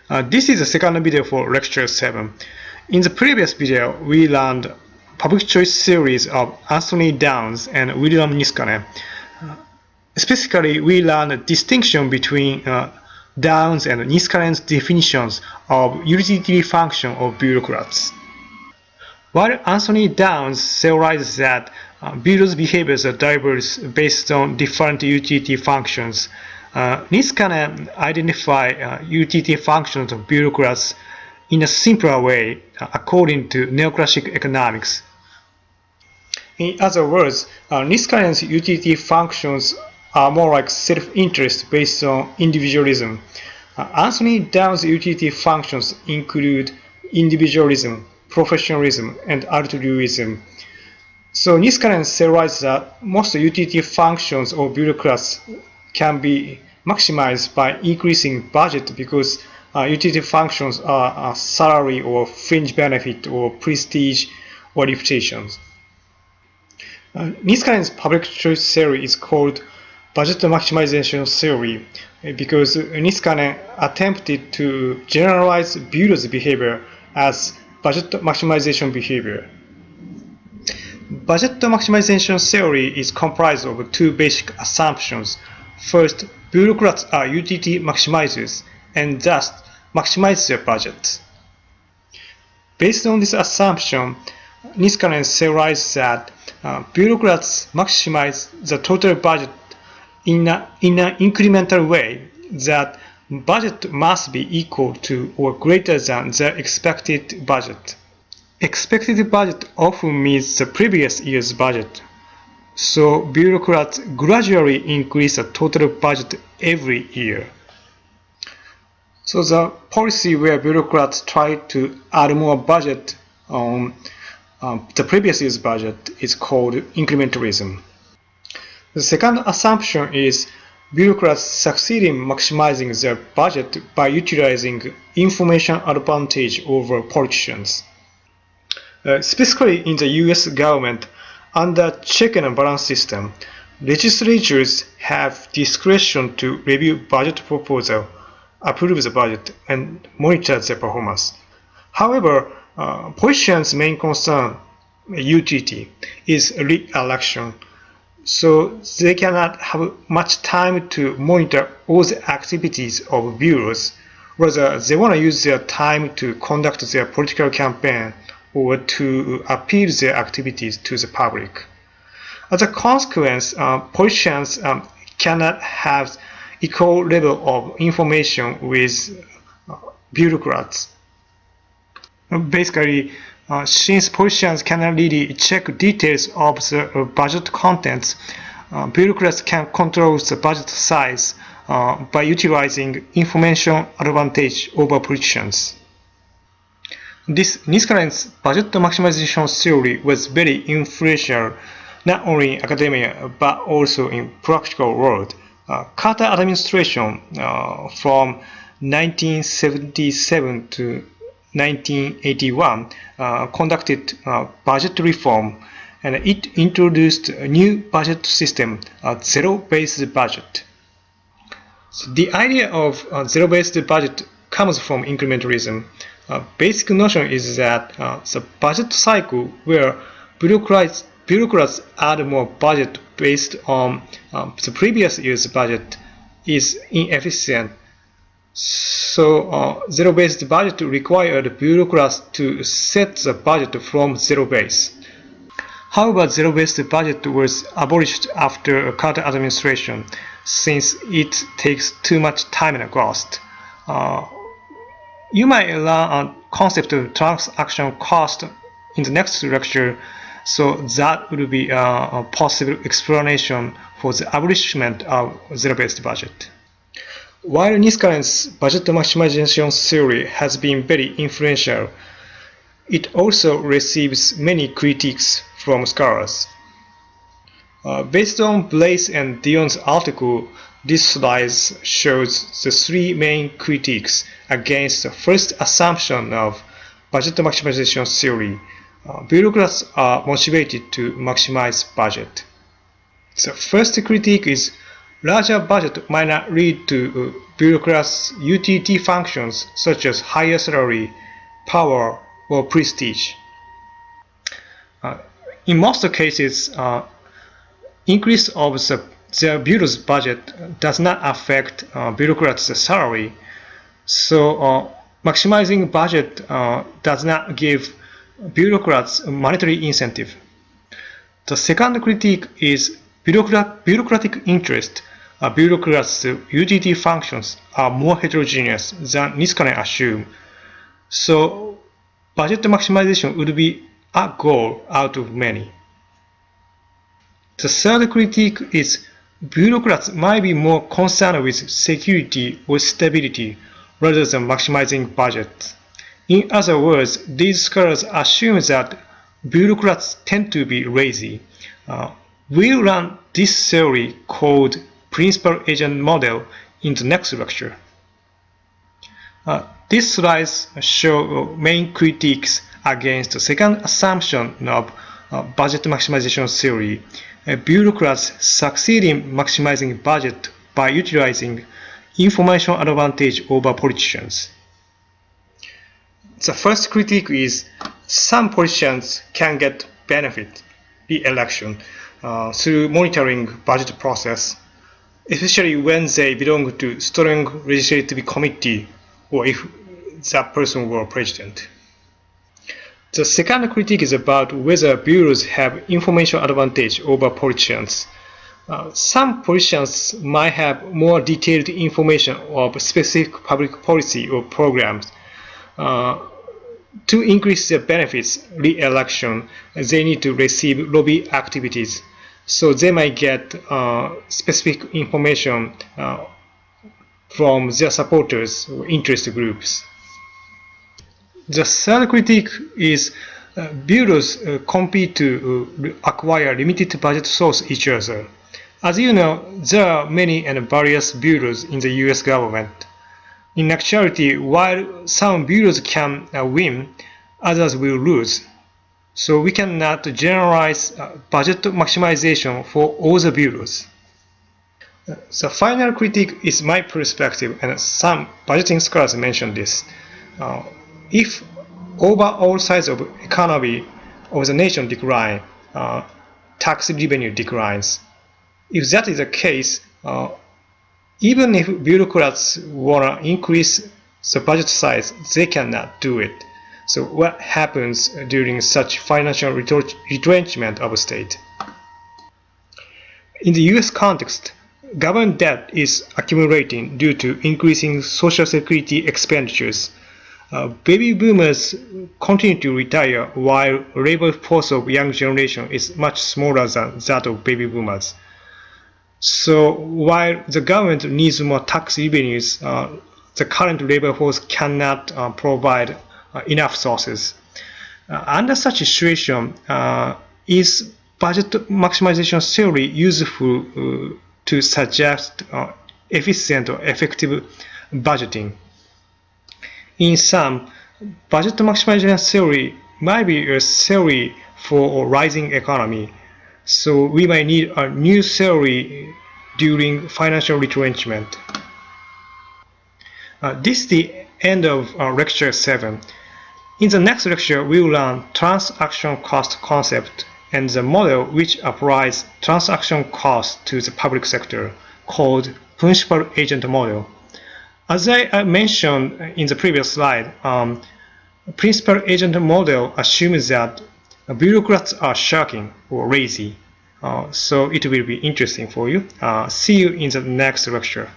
This is the second video for lecture 7. In the previous video, we learned public choice theories of Anthony Downs and William Niskanen. Specifically, we learned a distinction between Downs and Niskanen's definitions of utility function of bureaucrats. While Anthony Downs theorizes that bureaus' behaviors are diverse based on different utility functions, Niskanen identifies utility functions of bureaucrats in a simpler way according to neoclassical economics. In other words, Niskanen's utility functions are more like self-interest based on individualism. Anthony Downs' utility functions include individualism, professionalism, and altruism. So Niskanen theorizes that most utility functions of bureaucrats can be maximized by increasing budget because utility functions are salary or fringe benefit or prestige or reputations. Niskanen's public choice theory is called budget maximization theory because Niskanen attempted to generalize bureau's behavior as budget maximization behavior. Budget maximization theory is comprised of two basic assumptions. First, bureaucrats are utility maximizers and thus maximize their budget. Based on this assumption, Niskanen theorizes that bureaucrats maximize the total budget in an incremental way, that budget must be equal to or greater than the expected budget. Expected budget often means the previous year's budget, so bureaucrats gradually increase the total budget every year. So the policy where bureaucrats try to add more budget on the previous year's budget is called incrementalism. The second assumption is bureaucrats succeed in maximizing their budget by utilizing information advantage over politicians. Specifically in the US government, under check and balance system, legislatures have discretion to review budget proposal, approve the budget, and monitor their performance. However, politicians' main concern, utility, is re-election. So they cannot have much time to monitor all the activities of bureaus. Rather, they want to use their time to conduct their political campaign or to appeal their activities to the public. As a consequence, politicians cannot have equal level of information with bureaucrats. Basically, since politicians cannot really check details of the budget contents, bureaucrats can control the budget size by utilizing information advantage over politicians. This Niskanen's budget maximization theory was very influential not only in academia but also in practical world. Carter administration from 1977 to 1981 conducted budget reform, and it introduced a new budget system, zero-based budget. So the idea of zero-based budget comes from incrementalism. Basic notion is that the budget cycle where bureaucrats add more budget based on the previous year's budget is inefficient. So zero-based budget required bureaucrats to set the budget from zero base. However, zero-based budget was abolished after Carter administration since it takes too much time and cost. You might learn a concept of transaction cost in the next lecture, so that would be a possible explanation for the abolishment of zero-based budget. While Niskanen's budget maximization theory has been very influential, it also receives many critiques from scholars. Based on Blaise and Dion's article, this slide shows the three main critiques against the first assumption of budget maximization theory. Bureaucrats are motivated to maximize budget. The first critique is larger budget might not lead to bureaucrats' utility functions such as higher salary, power, or prestige. In most cases, increase of the bureau's budget does not affect bureaucrats' salary, so maximizing budget does not give bureaucrats a monetary incentive. The second critique is bureaucratic interest. Bureaucrats' utility functions are more heterogeneous than Niskanen assume. So budget maximization would be a goal out of many. The third critique is bureaucrats might be more concerned with security or stability rather than maximizing budget. In other words, these scholars assume that bureaucrats tend to be lazy. We'll run this theory called principal agent model in the next lecture. These slides show main critiques against the second assumption of budget maximization theory. Bureaucrats succeed in maximizing budget by utilizing information advantage over politicians. The first critique is some politicians can get benefit re-election through monitoring budget process, especially when they belong to strong legislative committee or if that person were president. The second critique is about whether bureaus have information advantage over politicians. Some politicians might have more detailed information of specific public policy or programs. To increase their benefits re-election, they need to receive lobby activities. So they might get specific information from their supporters or interest groups. The third critique is bureaus compete to acquire limited budget source each other. As you know, there are many and various bureaus in the US government. In actuality, while some bureaus can win, others will lose. So we cannot generalize budget maximization for all the bureaus. The final critique is my perspective, and some budgeting scholars mentioned this. If overall size of economy of the nation decline, tax revenue declines. If that is the case, even if bureaucrats want to increase the budget size, they cannot do it. So what happens during such financial retrenchment of a state? In the US context, government debt is accumulating due to increasing social security expenditures. Baby boomers continue to retire while labor force of young generation is much smaller than that of baby boomers. So while the government needs more tax revenues, the current labor force cannot provide enough sources. Under such a situation, is budget maximization theory useful to suggest efficient or effective budgeting? In sum, budget maximization theory might be a theory for a rising economy, so we might need a new theory during financial retrenchment. This is the end of lecture 7. In the next lecture, we will learn transaction cost concept and the model which applies transaction cost to the public sector, called principal agent model. As I mentioned in the previous slide, principal agent model assumes that bureaucrats are shirking or lazy. So it will be interesting for you. See you in the next lecture.